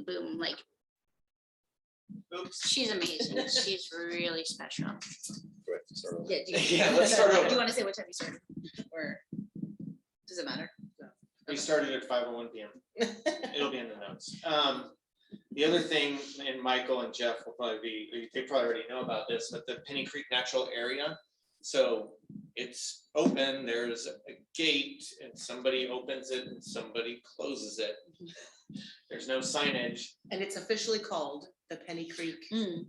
boom, like, Oops. she's amazing. She's really special. Yeah, Yeah, let's start do over. you want to say what time you started? Or does it matter? We started at 5:01 PM. It'll be in the notes. The other thing, and Michael and Jeff will probably be, they probably already know about this, but the Penny Creek Natural Area. So it's open, there's a gate and somebody opens it and somebody closes it. There's no signage. And it's officially called the Penny Creek. Mm.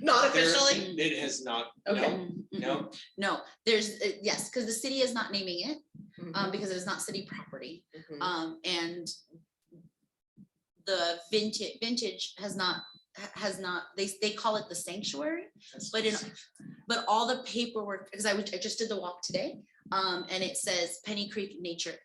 Not There- officially? It has not, Okay. no, Mm, mm, no. No, there's, yes, because the city is not naming it, Mhm, because it is not city property. mhm. And the vintage has not, they call it the sanctuary, but all the paperwork, because I just did the walk today. And it says Penny Creek Nature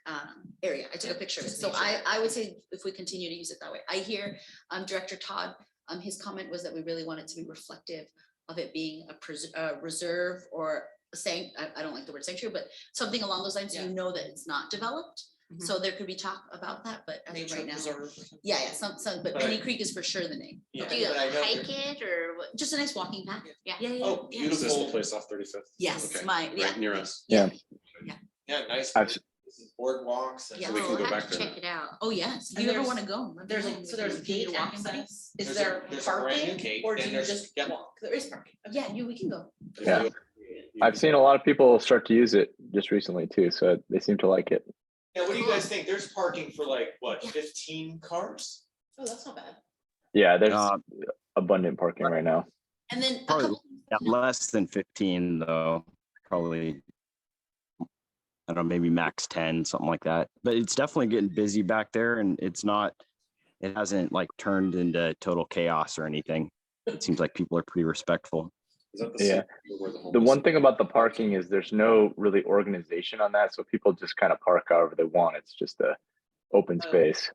Area. I took a picture of it. So I would say if we continue to use it that way. I hear Director Todd, his comment was that we really want it to be reflective of it being a reserve or saying, I don't like the word sanctuary, but something along those lines, so you know that it's not developed. Mhm. So there could be talk about that, but as of Nature right now. preserve or something. Yeah, some, but But Penny I- Creek is for sure the name. Yeah, Do you but I know hike there- it or what? Just a nice walking path? Yeah, yeah. Oh, yeah. beautiful. Is this the place off 35th? Yes, Okay, my, yeah. right near us. Yeah. Yeah, nice I've- boardwalks and. Yeah. So we can we'll go have back to there Check now. it out. Oh, yes. And You ever there's- want to go? let me There's know. a, so there's Continue gate to walk and buddy. access. Is There's there a brand new parking gate, or do and you there's- just yeah. walk? There is parking. Okay. Yeah, we can go. Yeah. I've seen a lot of people start to use it just recently too, so they seem to like it. Yeah, what do you guys think? There's parking for like, what, Yeah. 15 cars? Oh, that's not bad. Yeah, there's Uh, abundant parking right now. And then a Probably couple, less than 15 though, probably, I don't know, maybe max 10, something like that. But it's definitely getting busy back there and it hasn't like turned into total chaos or anything. It seems like people are pretty respectful. Is that the Yeah. same where the The homeless- one thing about the parking is there's no really organization on that, so people just kind of park however they want. It's just a open Oh. space.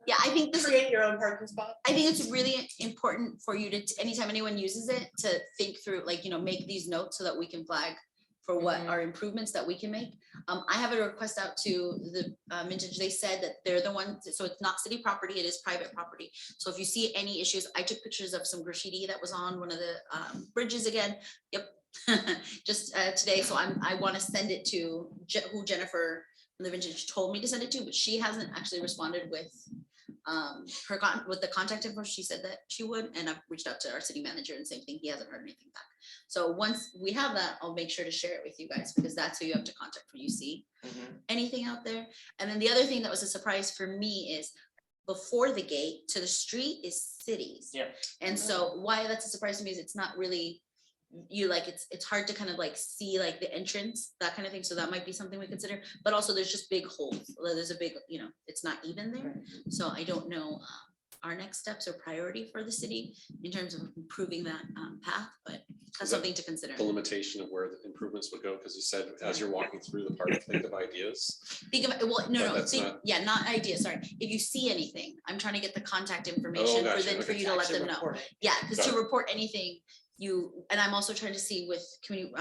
yeah, I think this is, Create your own parking spot. I think it's really important for you to, anytime anyone uses it, to think through, like, make these notes so that we can flag for what Mhm. are improvements that we can make. I have a request out to the Vintage. They said that they're the ones, so it's not city property, it is private property. So if you see any issues, I took pictures of some graffiti that was on one of the bridges again. Yep. Just today, so I want to send it to who Jennifer from the Vintage told me to send it to, but she hasn't actually responded with with the contact info. She said that she would, and I've reached out to our city manager and same thing, he hasn't heard anything back. So once we have that, I'll make sure to share it with you guys, because that's who you have to contact when you see Mhm. anything out there. And then the other thing that was a surprise for me is before the gate to the street is cities. Yeah. And so why that's a surprise to me is it's not really, it's hard to kind of like see like the entrance, that kind of thing. So that might be something we consider, but also there's just big holes. There's a big, it's not even there. So I don't know our next steps or priority for the city in terms of improving that path, but that's Is that something to consider. The limitation of where the improvements would go, because you said as you're walking through the park, think of ideas. Think of it, well, no, But no, that's think, not- yeah, not idea, sorry. If you see anything, I'm trying to get the contact information for gotcha, them, for okay. you to let Actually them know. report it. Yeah, because Got to it. report anything, and I'm also trying to see with community,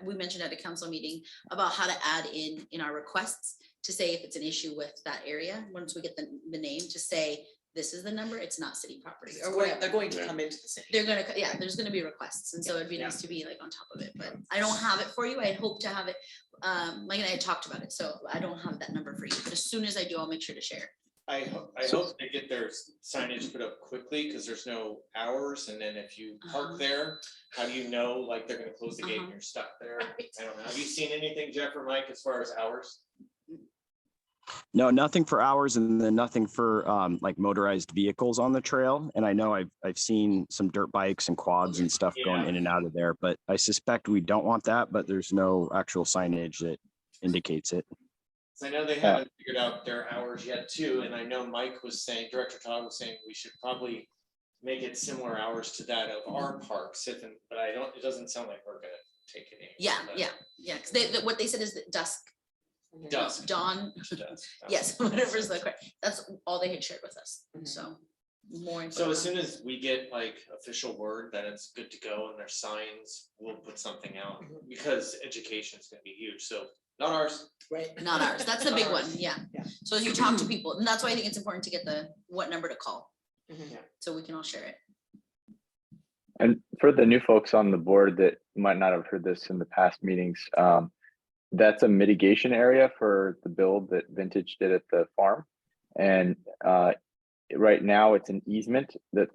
we mentioned at a council meeting about how to add in our requests to say if it's an issue with that area, once we get the name, to say, this is the number, it's not city property It's or going- whatever. They're going to Yeah. come into the city. They're gonna, yeah, there's gonna be requests, and so it'd be nice to be like on top of it, but I don't have it for you. I hope to have it. Mike and I had talked about it, so I don't have that number for you, but as soon as I do, I'll make sure to share. I hope they get their signage put up quickly, because there's no hours, and then if you Uh-huh. park there, how do you know, like, they're gonna close the gate and Uh-huh. you're stuck there? I don't know. Have you seen anything, Jeff or Mike, as far as hours? No, nothing for hours and then nothing for like motorized vehicles on the trail. And I know I've seen some dirt bikes and quads and stuff going Yeah. in and out of there, but I suspect we don't want that, but there's no actual signage that indicates it. So I know they haven't figured out their hours yet too, and I know Mike was saying, Director Todd was saying, we should probably make it similar hours to that of our parks, but it doesn't sound like we're gonna take it in. Yeah, yeah, because what they said is that dusk, Dusk. dawn, Dusk. yes, whatever's the correct, that's all they had shared with us, Mhm. so. More. So info as on soon as we get like official word that it's good to go and there's signs, we'll put something out, Mhm. because education is gonna be huge, so not ours. Right. Not ours, that's the big one, yeah. Yeah. So as you talk to people, and that's why I think it's important to get what number to call. so we can all share it. And for the new folks on the board that might not have heard this in the past meetings, that's a mitigation area for the build that Vintage did at the farm. And right now it's an easement that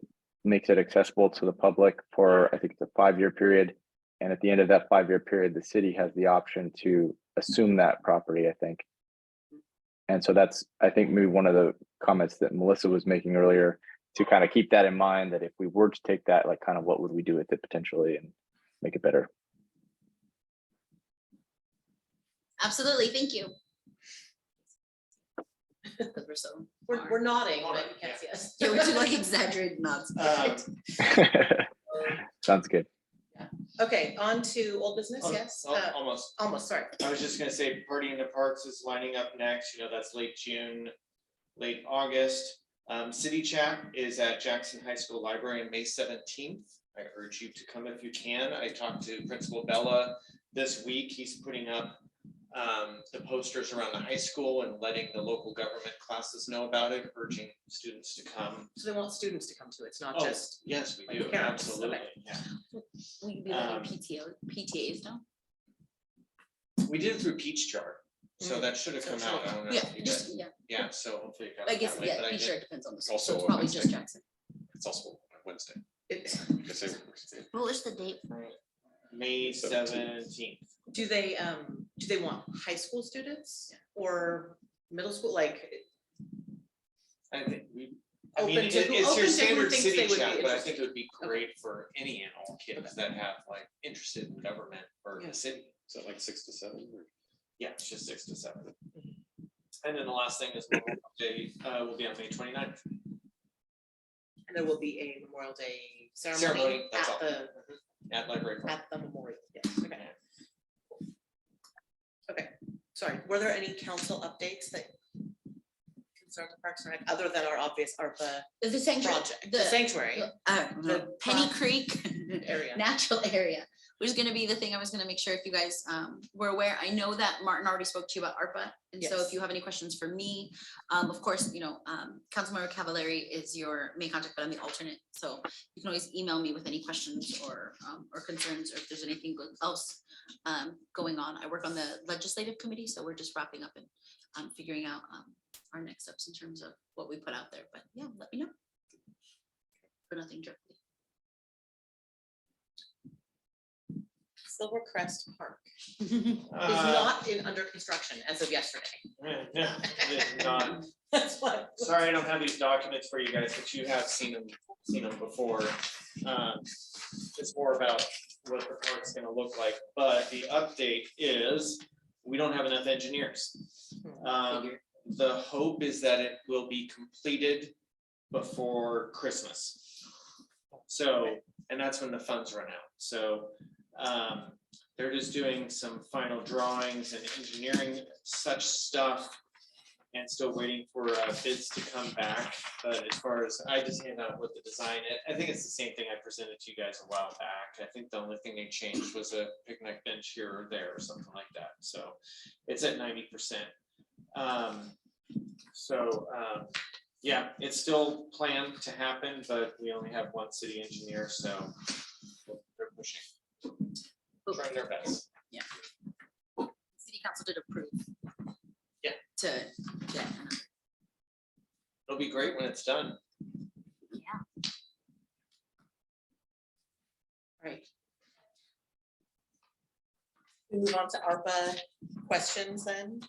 makes it accessible to the public for, I think it's a 5-year period. And at the end of that 5-year period, the city has the option to assume that property, I think. And so that's, I think, maybe one of the comments that Melissa was making earlier, to kind of keep that in mind, that if we were to take that, like, kind of what would we do with it potentially and make it better? Absolutely, thank you. Because we're so. We're nodding, but Nodding, you can't see us. Yeah, we're doing like exaggerated nods. Sounds good. Okay, on to old business, yes? Almost. Almost, sorry. I was just gonna say, Party in the Parks is lining up next, that's late June, late August. City Chat is at Jackson High School Library on May 17th. I urge you to come if you can. I talked to Principal Bella this week. He's putting up the posters around the high school and letting the local government classes know about it, urging students to come. So they want students to come to it, it's not Oh, just, yes, we like do, parents, absolutely, okay. yeah. Will you be letting Um, PTAs know? We did it through Peach Jar, so that should have So come it out, should've I don't know. Yeah, if you just, guys- yeah, Yeah, so hopefully it got. I it guess, that way, yeah, but I be did- sure it depends on the school, Also so it's a probably just Wednesday. Jackson. It's also Wednesday. it- I say Wednesday. What was the date for it? May 17th. do they want high school students or middle school, like, I think we. Open I mean, to who- it's open your to who standard thinks they city would be chat, but I interested. think it would be great for any and all kids that have like interested in government or Yeah. the city. Is that like 6 to 7? Or? Yeah, it's just 6 to 7. Mm-hmm. And then the last thing is Memorial Day will be on May 29th. and there will be a Memorial Day ceremony Ceremony, that's all. At Library Park. at the memorial, yes, okay. Okay, sorry, were there any council updates that concern the Parks and Rec, other than our obvious ARPA The sanctuary, project, the sanctuary the Penny pro- Creek area? natural area, which is gonna be the thing I was gonna make sure if you guys were aware. I know that Martin already spoke to you about ARPA, and so Yes. if you have any questions for me, of course, Councilmember Cavallari is your main contact, but I'm the alternate, so you can always email me with any questions or concerns, or if there's anything else going on. I work on the legislative committee, so we're just wrapping up and figuring out our next steps in terms of what we put out there, but yeah, let me know. For nothing directly. Silvercrest Park is Uh, not under construction as of yesterday. Yeah, it's not. That's what. Sorry, I don't have these documents for you guys, but you have seen them before. It's more about what the park's gonna look like, but the update is, we don't have enough engineers. Figure. The hope is that it will be completed before Christmas. So, and that's when the funds run out, so they're just doing some final drawings and engineering such stuff. And still waiting for bids to come back, but as far as, I just hand out what the design, I think it's the same thing I presented to you guys a while back. I think the only thing they changed was a picnic bench here or there or something like that, so it's at 90%. Yeah, it's still planned to happen, but we only have one city engineer, so they're pushing. Trying their best. City council did approve. Yeah. To get. It'll be great when it's done. Right. We move on to ARPA questions then.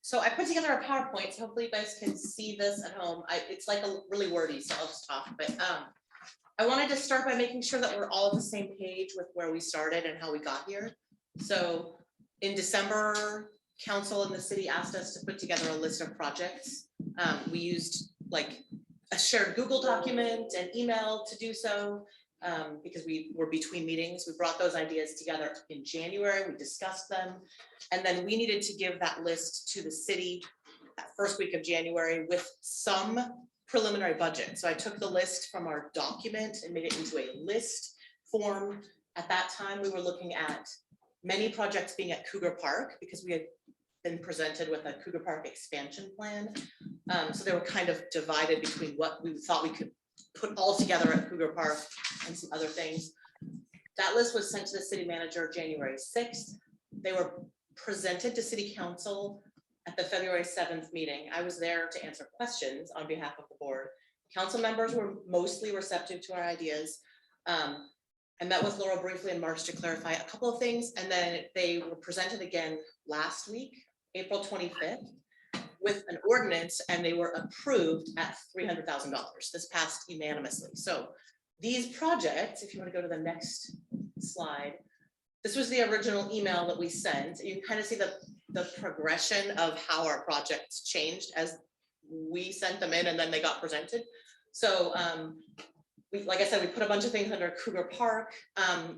So I put together a PowerPoint, so hopefully you guys can see this at home. It's like a really wordy, so I'll just talk, but I wanted to start by making sure that we're all on the same page with where we started and how we got here. So in December, council and the city asked us to put together a list of projects. We used like a shared Google document and email to do so. Because we were between meetings, we brought those ideas together in January, we discussed them. And then we needed to give that list to the city that first week of January with some preliminary budget. So I took the list from our document and made it into a list form. At that time, we were looking at many projects being at Cougar Park because we had been presented with a Cougar Park expansion plan. So they were kind of divided between what we thought we could put all together at Cougar Park and some other things. That list was sent to the city manager January 6th. They were presented to city council at the February 7th meeting. I was there to answer questions on behalf of the board. Council members were mostly receptive to our ideas. I met with Laura briefly in March to clarify a couple of things, and then they were presented again last week, April 25th, with an ordinance, and they were approved at $300,000. This passed unanimously. So these projects, if you want to go to the next slide, this was the original email that we sent. You can kind of see the progression of how our projects changed as we sent them in and then they got presented. So like I said, we put a bunch of things under Cougar Park.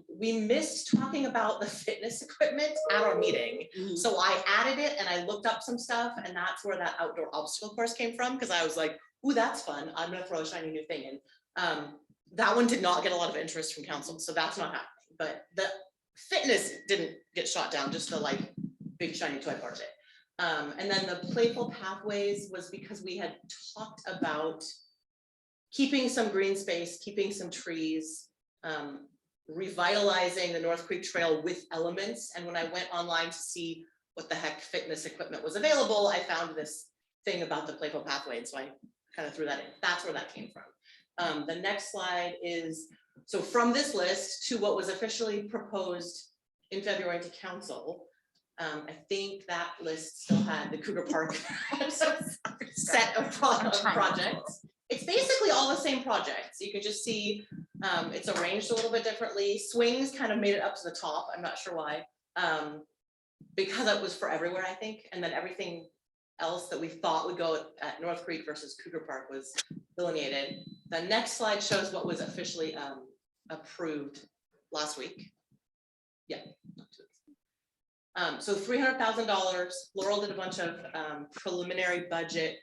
We missed talking about the fitness equipment at our meeting. Mhm. So I added it and I looked up some stuff, and that's where that outdoor obstacle course came from, because I was like, ooh, that's fun. I'm gonna throw a shiny new thing in. That one did not get a lot of interest from council, so that's not happening. But the fitness didn't get shot down, just the like big shiny toy part of it. And then the playful pathways was because we had talked about keeping some green space, keeping some trees, revitalizing the North Creek Trail with elements. And when I went online to see what the heck fitness equipment was available, I found this thing about the playful pathway. And so I kind of threw that in. That's where that came from. The next slide is, so from this list to what was officially proposed in February to council, I think that list still had the Cougar Park set of projects. It's basically all the same projects. You can just see it's arranged a little bit differently. Swings kind of made it up to the top. I'm not sure why. Because it was for everywhere, I think. And then everything else that we thought would go at North Creek versus Cougar Park was delineated. The next slide shows what was officially approved last week. Yeah. So $300,000. Laurel did a bunch of preliminary budget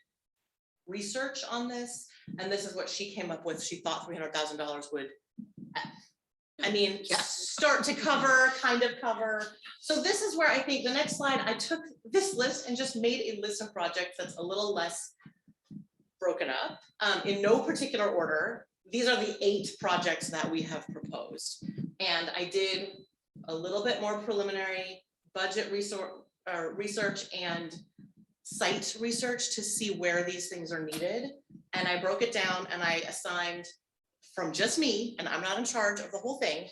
research on this, and this is what she came up with. She thought $300,000 would, I mean, start to cover, kind of cover. So this is where I think the next slide, I took this list and just made a list of projects that's a little less broken up in no particular order. These are the 8 projects that we have proposed. And I did a little bit more preliminary budget research and site research to see where these things are needed. And I broke it down and I assigned from just me, and I'm not in charge of the whole thing,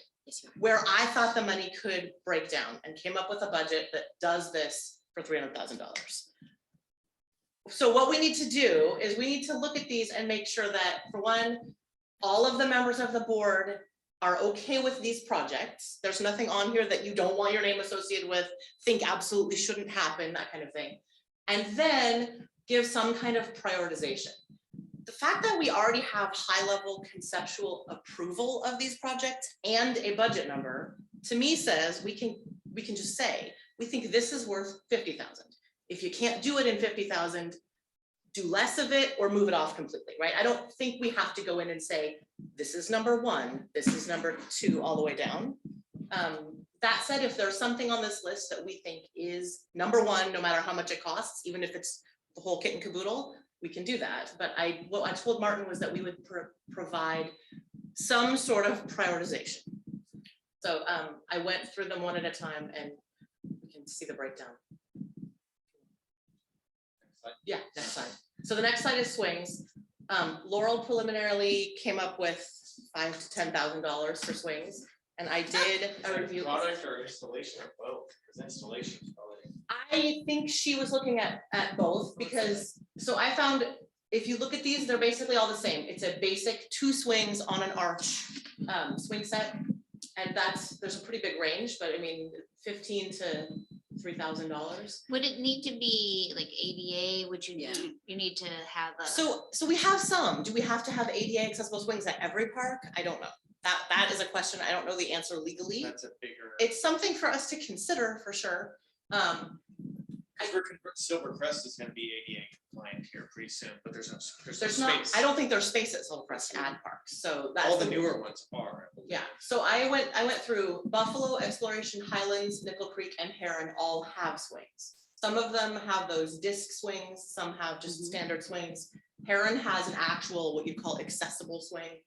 where I thought the money could break down, and came up with a budget that does this for $300,000. So what we need to do is we need to look at these and make sure that, for one, all of the members of the board are okay with these projects. There's nothing on here that you don't want your name associated with, think absolutely shouldn't happen, that kind of thing. And then give some kind of prioritization. The fact that we already have high-level conceptual approval of these projects and a budget number, to me says we can just say, we think this is worth 50,000. If you can't do it in 50,000, do less of it or move it off completely, right? I don't think we have to go in and say, this is number 1, this is number 2, all the way down. That said, if there's something on this list that we think is number 1, no matter how much it costs, even if it's the whole kit and caboodle, we can do that. But what I told Martin was that we would provide some sort of prioritization. So I went through them one at a time, and we can see the breakdown. Yeah, next slide. So the next slide is swings. Laurel preliminarily came up with $5,000 to $10,000 for swings. And I did a review. Product or installation or both? Because installation is probably. I think she was looking at both, because, so I found, if you look at these, they're basically all the same. It's a basic 2 swings on an arch swing set. And there's a pretty big range, but I mean, $15,000 to $3,000. Would it need to be like ADA? Would you Yeah. need, you need to have a? So we have some. Do we have to have ADA accessible swings at every park? I don't know. That is a question. I don't know the answer legally. That's a bigger. It's something for us to consider for sure. Silver Crest is gonna be ADA compliant here pretty soon, but there's no There's not, space. I don't think there's space at Silver Crest to add parks. So that's All the newer ones are. I believe. Yeah, so I went through Buffalo, Exploration, Highlands, Nickel Creek, and Heron all have swings. Some of them have those disc swings, some have just standard swings. Heron has an actual, what you'd call accessible swing.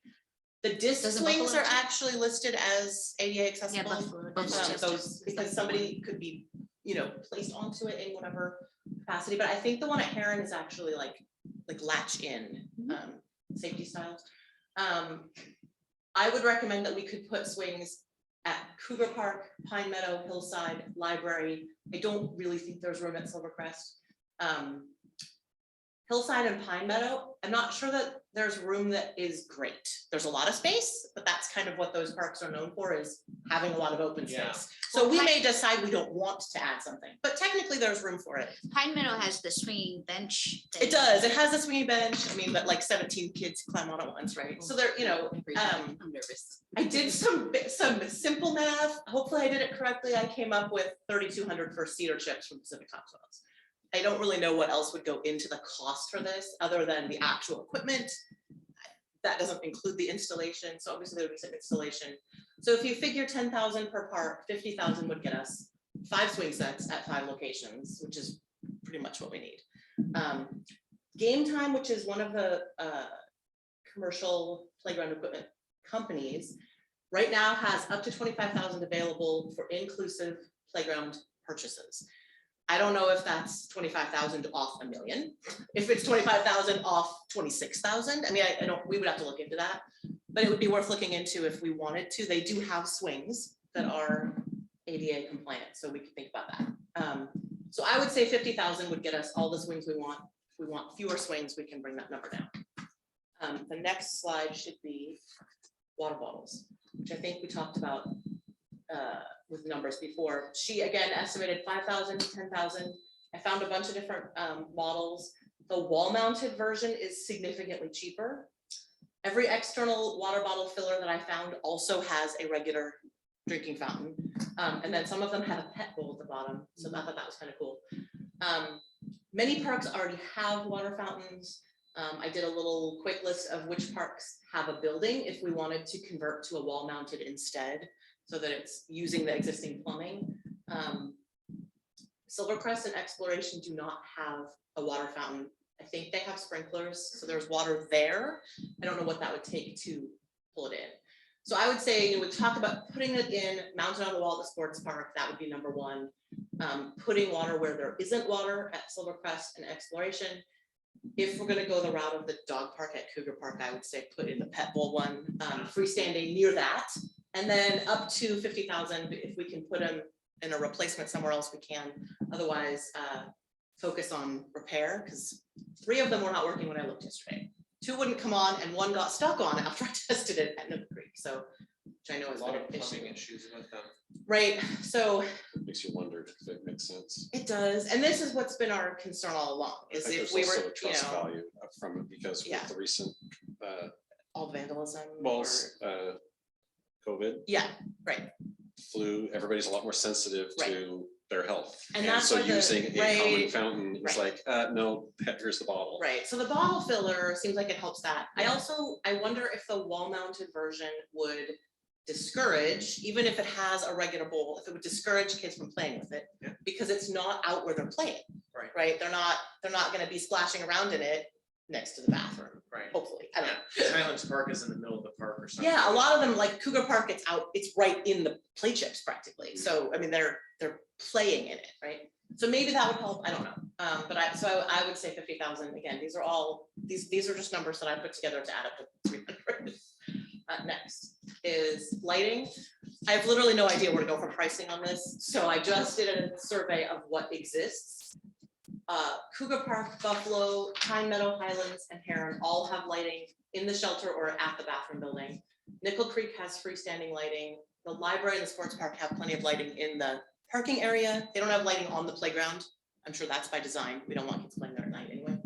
The disc Doesn't swings Buffalo are too? actually listed as ADA Yeah, accessible. Buffalo does just- Those, because somebody could be, you know, placed onto it in whatever capacity, but I think the one at Heron is actually like latch in, safety styles. I would recommend that we could put swings at Cougar Park, Pine Meadow, Hillside, Library. I don't really think there's room at Silvercrest. Hillside and Pine Meadow, I'm not sure that there's room that is great. There's a lot of space, but that's kind of what those parks are known for, is having a lot of open Yeah. space. So we may decide we don't want to add something, but technically there's room for it. Pine Meadow has the swinging bench. It does, it has a swinging bench, I mean, but like 17 kids climb on it once, right? So there, you know, I'm nervous. I did some simple math, hopefully I did it correctly, I came up with 3,200 for cedar chips from Pacific Topsoils. I don't really know what else would go into the cost for this, other than the actual equipment. That doesn't include the installation, so obviously there would be some installation. So if you figure 10,000 per park, 50,000 would get us 5 swing sets at 5 locations, which is pretty much what we need. Game Time, which is one of the commercial playground equipment companies, right now has up to 25,000 available for inclusive playground purchases. I don't know if that's 25,000 off $1 million. If it's 25,000 off 26,000, I mean, I don't, we would have to look into that, but it would be worth looking into if we wanted to. They do have swings that are ADA compliant, so we could think about that. So I would say 50,000 would get us all the swings we want. If we want fewer swings, we can bring that number down. The next slide should be water bottles, which I think we talked about with numbers before. She again estimated 5,000 to 10,000. I found a bunch of different models. The wall mounted version is significantly cheaper. Every external water bottle filler that I found also has a regular drinking fountain. And then some of them have a pet bowl at the bottom. So I thought that was kind of cool. Many parks already have water fountains. I did a little quick list of which parks have a building if we wanted to convert to a wall mounted instead, so that it's using the existing plumbing. Silvercrest and Exploration do not have a water fountain. I think they have sprinklers, so there's water there. I don't know what that would take to pull it in. So I would say, you know, we talk about putting it in, mounted on the wall at the sports park, that would be number one. Putting water where there isn't water at Silvercrest and Exploration. If we're gonna go the route of the dog park at Cougar Park, I would say put in the pet bowl one, freestanding near that. And then up to 50,000, if we can put them in a replacement somewhere else, we can. Otherwise, focus on repair, because 3 of them were not working when I looked yesterday. 2 wouldn't come on and 1 got stuck on after I tested it at Nook Creek. So, which I know is A lot an of issue. plumbing issues with them. Right, so Makes you wonder if it makes sense. it does, and this is what's been our concern all along, I is think if there's we also were, a you trust know, value from it, because Yeah. with the recent all vandalism. well, or- COVID, Yeah, right. flu, everybody's a lot more sensitive Right. to their health. And that's so why the- using a common right, fountain is right. like, no, here's the bottle. Right, so the bottle filler seems like it helps that. I wonder if the wall mounted version would discourage, even if it has a regular bowl, if it would discourage kids from playing with it. Yeah. Because it's not out where they're playing. Right. Right, they're not gonna be splashing around in it next to the bathroom, Right. hopefully, I don't know. Highlands Park is in the middle of the park or something. Yeah, a lot of them, like Cougar Park, it's right in the play chips practically. So, I mean, they're playing in it, right? So maybe that would help, I don't know. But I would say 50,000, again, these are just numbers that I put together to add up to 300. Next is lighting. I have literally no idea where to go for pricing on this. So I just did a survey of what exists. Cougar Park, Buffalo, Pine Meadow, Highlands, and Heron all have lighting in the shelter or at the bathroom building. Nickel Creek has freestanding lighting. The library and the sports park have plenty of lighting in the parking area. They don't have lighting on the playground. I'm sure that's by design. We don't want kids playing there at night anyway.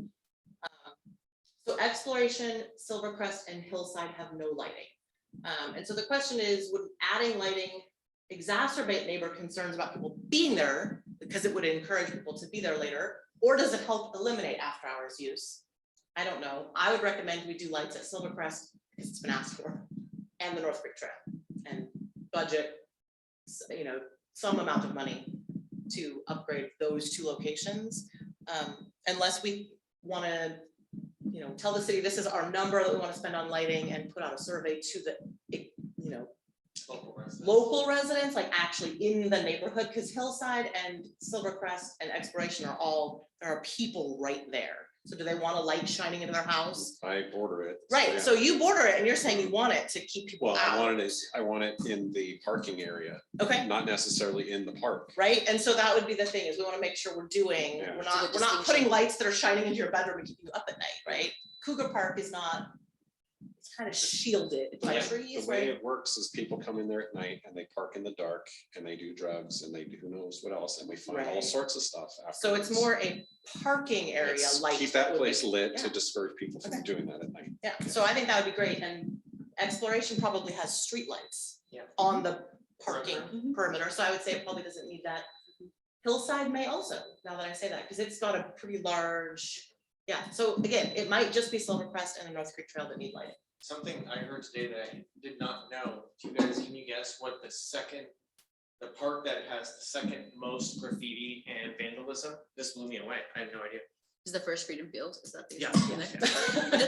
So Exploration, Silvercrest, and Hillside have no lighting. And so the question is, would adding lighting exacerbate neighbor concerns about people being there because it would encourage people to be there later? Or does it help eliminate after hours use? I don't know. I would recommend we do lights at Silvercrest because it's been asked for, and the North Creek Trail, and budget, you know, some amount of money to upgrade those 2 locations. Unless we want to, you tell the city, this is our number that we want to spend on lighting and put out a survey to the, you know, Local residents. local residents, like actually in the neighborhood, because Hillside and Silvercrest and Exploration are all, there are people right there. So do they want a light shining into their house? I border it. Right, yeah. so you border it and you're saying you want it to keep people Well, I out, want it in the parking area, okay? not necessarily in the park. Right, and so that would be the thing, is we wanna make sure we're doing, Yeah. we're It's a not, good we're not putting distinction. lights that are shining into your bedroom and keeping you up at night, right? Cougar Park is not, it's kind of shielded by Yeah, trees, The way right? it works is people come in there at night and they park in the dark and they do drugs and they do who knows what else, and we find all Right. sorts of stuff So it's afterwards. more a parking area, It's light. Keep that would place make- lit to yeah. discourage people from Okay. doing that at night. Yeah, so I think that would be great, and Exploration probably has streetlights Yeah. on the parking Mhm. perimeter, so I would say it probably doesn't need that. Hillside may also, now that I say that, because it's got a pretty large, yeah, so again, it might just be Silvercrest and the North Creek Trail that need lighting. Something I heard today that I did not know. Do you guys, can you guess what the park that has the second most graffiti and vandalism? This blew me away. I had no idea. Is the first Freedom Field, is that the? Yeah.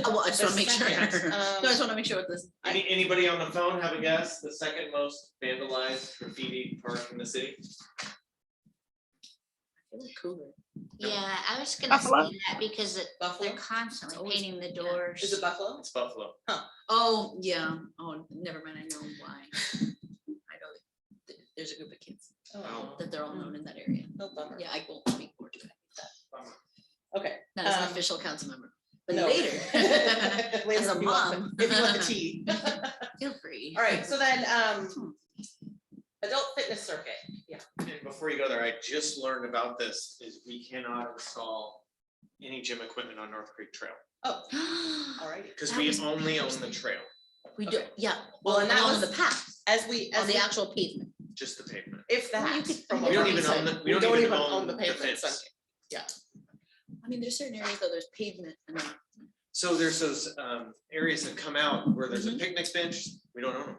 Well, I just wanna make sure. Second, No, I just wanna make sure what this. Anybody on the phone have a guess? The second most vandalized graffiti park in the city? Cougar. Yeah, I was gonna Buffalo? say that because Buffalo? they're constantly Always- painting the yeah. doors. Is it Buffalo? It's Buffalo. Oh, yeah, oh, never mind, I know why. I know, there's a group of kids Oh, that they're all known in that area. no bummer. Yeah, I won't speak more to it. Okay. Not as an Um, official council member, but no. later. Later As a if you want the- mom. If you want the tea. Feel free. All right, so then, adult fitness circuit, yeah. And before you go there, I just learned about this, is we cannot install any gym equipment on North Creek Trail, Oh, all righty. because That we was only own the trail, We do, Okay. yeah, Well, well, and that along was- the path, As we, on the actual pavement. just the pavement. if Well, that. you could- from We what We don't Marty even said, own the, we don't even own the the pavement fence. circuit. Yeah, I mean, there's certain areas though, there's pavement and then. So there's those areas that come out where there's a Mhm. picnic bench, we don't own them.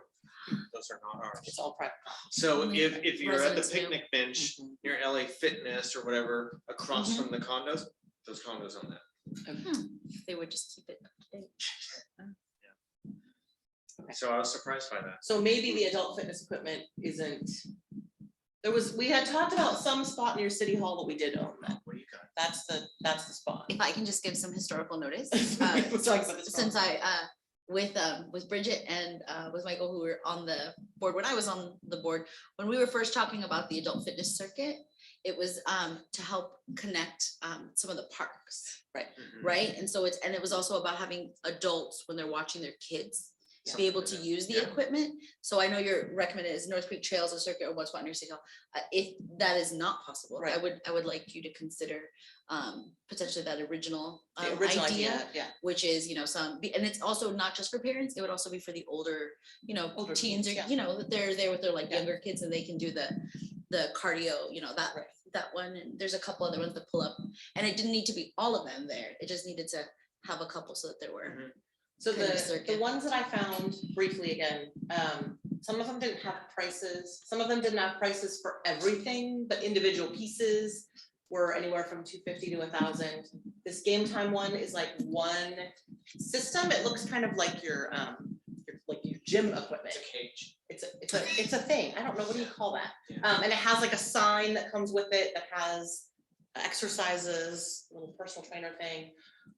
Those are not ours. it's all private. So Only if you're at the residents do. picnic bench near LA Fitness or whatever, across Mhm. from the condos, those condos own that. They would just keep it up to date. So I was surprised by that. So maybe the adult fitness equipment isn't. We had talked about some spot near City Hall that we did own that. What do you got? That's the spot. If I can just give some historical notice, We'll talk about this since I, with Bridget and with Michael, who were on the board, when I was on the board, when we were first talking about the adult fitness circuit, it was to help connect some of the parks, Mhm. right? And so it was also about having adults when they're watching their kids to be able to use the Yeah. equipment. So I know your recommended is North Creek Trails or Circuit or One Spot near City Hall. If that is not possible, Right. I would like you to consider potentially that original The original idea, yeah. which is, and it's also not just for parents, it would also be for the older, Older teens, or, teens, yeah. that they're there with their like Yeah. younger kids and they can do the cardio, Right. that one, and there's a couple other ones that pull up. And it didn't need to be all of them there, it just needed to have a couple so that there were. Mhm. So kind of the circuit. ones that I found briefly again, some of them didn't have prices, some of them didn't have prices for everything, but individual pieces were anywhere from $250 to $1,000. This Game Time one is like one system. It looks kind of like your gym equipment. It's a cage. It's a thing. I don't know, what do you call that? Yeah. And it has like a sign that comes with it that has exercises, little personal trainer thing.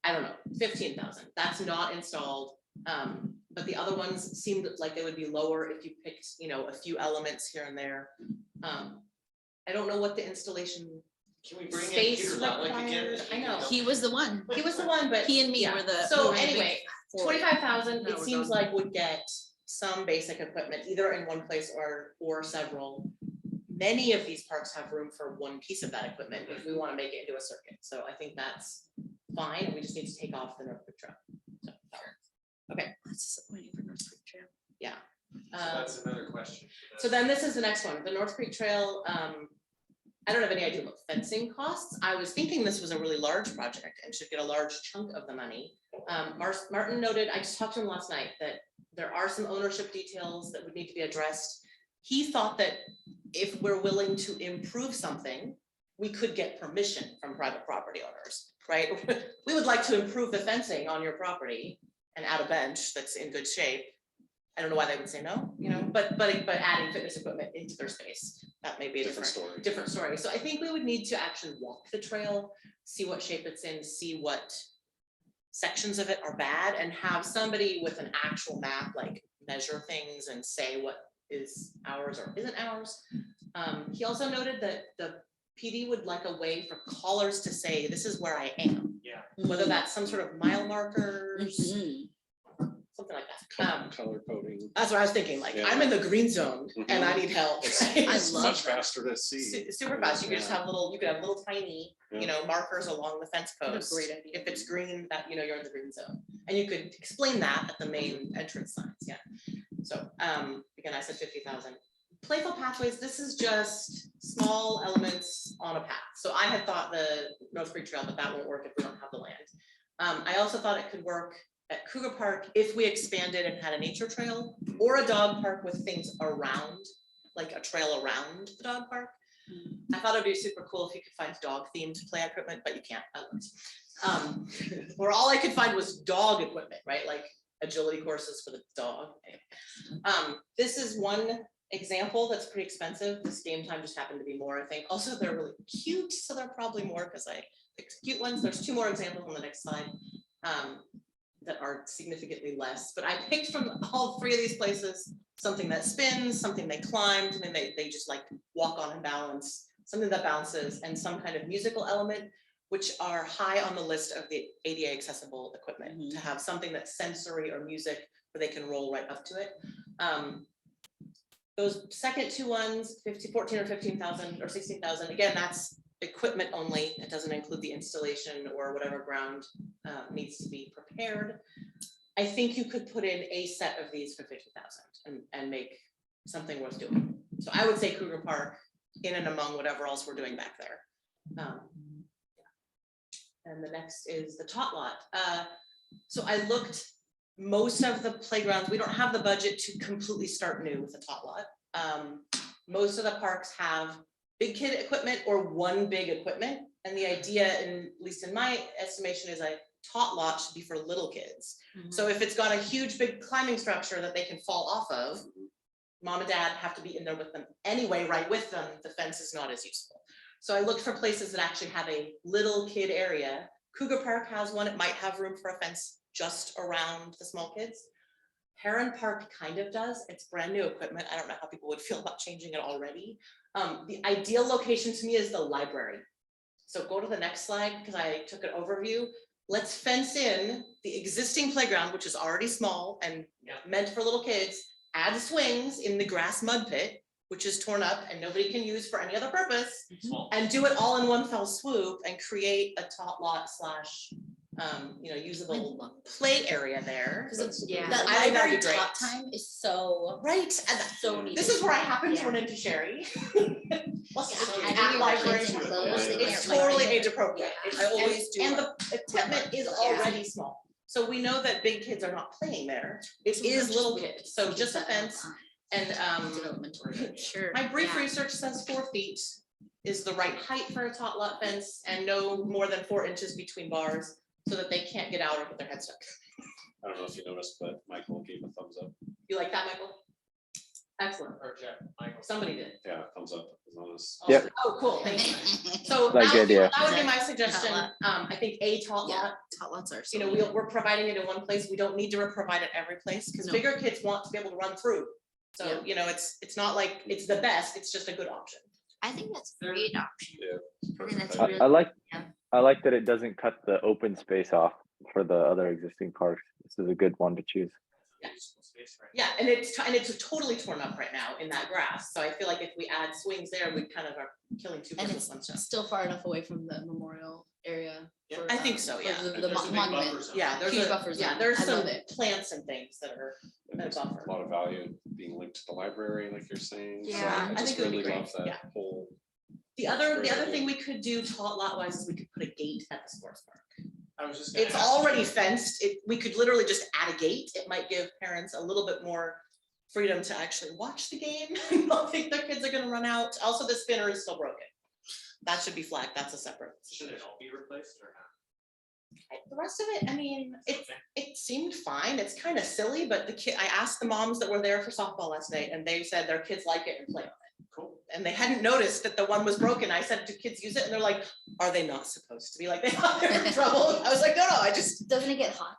I don't know, 15,000. That's not installed. But the other ones seemed like they would be lower if you picked, a few elements here and there. I don't know what the installation, Can we bring in Space Peter Lutwick again? required, I know. He was the one, he was the one, but. he and me yeah. were the. So we were the big anyway, four. 25,000, No, it we're seems done. like would get some basic equipment, either in one place or several. Many of these parks have room for one piece of that equipment if we want to make it into a circuit, so I think that's fine, we just need to take off the North Creek Trail. So, That's disappointing for North Creek Trail. yeah. So that's another question. So then this is the next one, the North Creek Trail, I don't have any idea what fencing costs. I was thinking this was a really large project and should get a large chunk of the money. Martin noted, I just talked to him last night, that there are some ownership details that would need to be addressed. He thought that if we're willing to improve something, we could get permission from private property owners. right? We would like to improve the fencing on your property and add a bench that's in good shape. I don't know why they would say no, you know, but adding fitness equipment into their space, that may be a Different different story. story. So I think we would need to actually walk the trail, see what shape it's in, see what sections of it are bad, and have somebody with an actual map, like measure things and say what is ours or isn't ours. He also noted that the PD would like a way for callers to say, this is where I am, Yeah. whether that's some sort of mile markers, Mhm. something like that. Color coding. That's what I was thinking, like, Yeah. I'm in the green zone and I need help. It's love much that. faster to see. Super fast, you could just have little, you could have little tiny, Yeah. you know, markers along the fence What a post. great idea. If it's green, that, you know, you're in the green zone, and you could explain that at the main entrance signs, yeah. So, again, I said 50,000. Playful pathways, this is just small elements on a path. So I had thought the North Creek Trail, but that won't work if we don't have the land. I also thought it could work at Cougar Park if we expanded and had a nature trail or a dog park with things around, like a trail around the dog park. I thought it'd be super cool if you could find dog themed play equipment, but you can't. Where all I could find was dog equipment, right? Like agility courses for the dog. This is one example that's pretty expensive. This game time just happened to be more, I think. Also, they're really cute, so they're probably more because I picked cute ones. There's two more examples on the next slide that are significantly less. But I picked from all three of these places something that spins, something they climbed, something they just like walk on and balance, something that bounces, and some kind of musical element, which are high on the list of the ADA accessible equipment, to have something that's sensory or music where they can roll right up to it. Those second two ones, 14 or 15,000 or 16,000, again, that's equipment only. It doesn't include the installation or whatever ground needs to be prepared. I think you could put in a set of these for 50,000 and make something worth doing. So I would say Cougar Park in and among whatever else we're doing back there. And the next is the tot lot. So I looked, most of the playgrounds, we don't have the budget to completely start new with a tot lot. Most of the parks have big kid equipment or one big equipment. And the idea, at least in my estimation, is a tot lot should be for little kids. So if it's got a huge big climbing structure that they can fall off of, mom and dad have to be in there with them anyway, right with them, the fence is not as useful. So I looked for places that actually have a little kid area. Cougar Park has one, it might have room for a fence just around the small kids. Heron Park kind of does, it's brand new equipment. I don't know how people would feel about changing it already. The ideal location to me is the library. So go to the next slide, because I took an overview. Let's fence in the existing playground, which is already small and meant for little kids, add swings in the grass mud pit, which is torn up and nobody can use for any other purpose, and do it all in one fell swoop and create a tot lot slash, usable play area there. Because Yeah. that I think that'd library be great. top time is so, Right, and so needed. this is where I happen to Yeah. run into Sherry. What's Yeah, at having library? kids and clothes, they It's can't totally like- age appropriate. Yeah. It's- I always do. And the equipment is already small. So we know that big kids are not playing there. It So is just little little kids, so kids just a that have fence. time. And Developmental. Sure. my brief yeah. research says 4 feet is the right height for a tot lot fence and no more than 4 inches between bars so that they can't get out or get their head stuck. I don't know if you noticed, but Michael gave a thumbs up. You like that, Michael? Excellent. Or Jeff, Michael. Somebody did. Yeah, thumbs up is on this. Oh, Yep. Oh, cool, thank you. So Like that would be idea. that would be my suggestion. Tot I think a tot Yeah. lot, Tot lots are. so you know, needed. we're providing it in one place. We don't need to provide it every place because No. bigger kids want to be able to run through. So, Yeah. you know, it's not like it's the best, it's just a good option. I think that's a great option. Yeah. I think that's I really, I yeah. like that it doesn't cut the open space off for the other existing parks. This is a good one to choose. Useful space, right? Yeah, and it's totally torn up right now in that grass. So I feel like if we add swings there, we kind of are killing two And birds with it's one stone. still far enough away from the memorial area. Yeah. for, I think so, for yeah. The And there's a big monument. buffer zone. Yeah, there's Huge a, buffer yeah, zone. there's I some love it. plants and things that are And a there's buffer. a lot of value being linked to the library, like you're saying. So Yeah, I just think it would be really great, love that yeah. whole. The other Great idea. thing we could do tot lot wise is we could put a gate at the sports park. I was just. gonna It's ask. already fenced. We could literally just add a gate. It might give parents a little bit more freedom to actually watch the game. Not think their kids are gonna run out. Also, the spinner is still broken. That should be flagged. That's a separate. Should it all be replaced or not? The rest of it, I mean, it seemed fine. It's kind of silly, but the kid, I asked the moms that were there for softball last night and they said their kids like it and play on it. Cool. And they hadn't noticed that the one was broken. I said, do kids use it? And they're like, are they not supposed to be? Like, they thought they were in trouble. I was like, no, I just, Doesn't it get hot?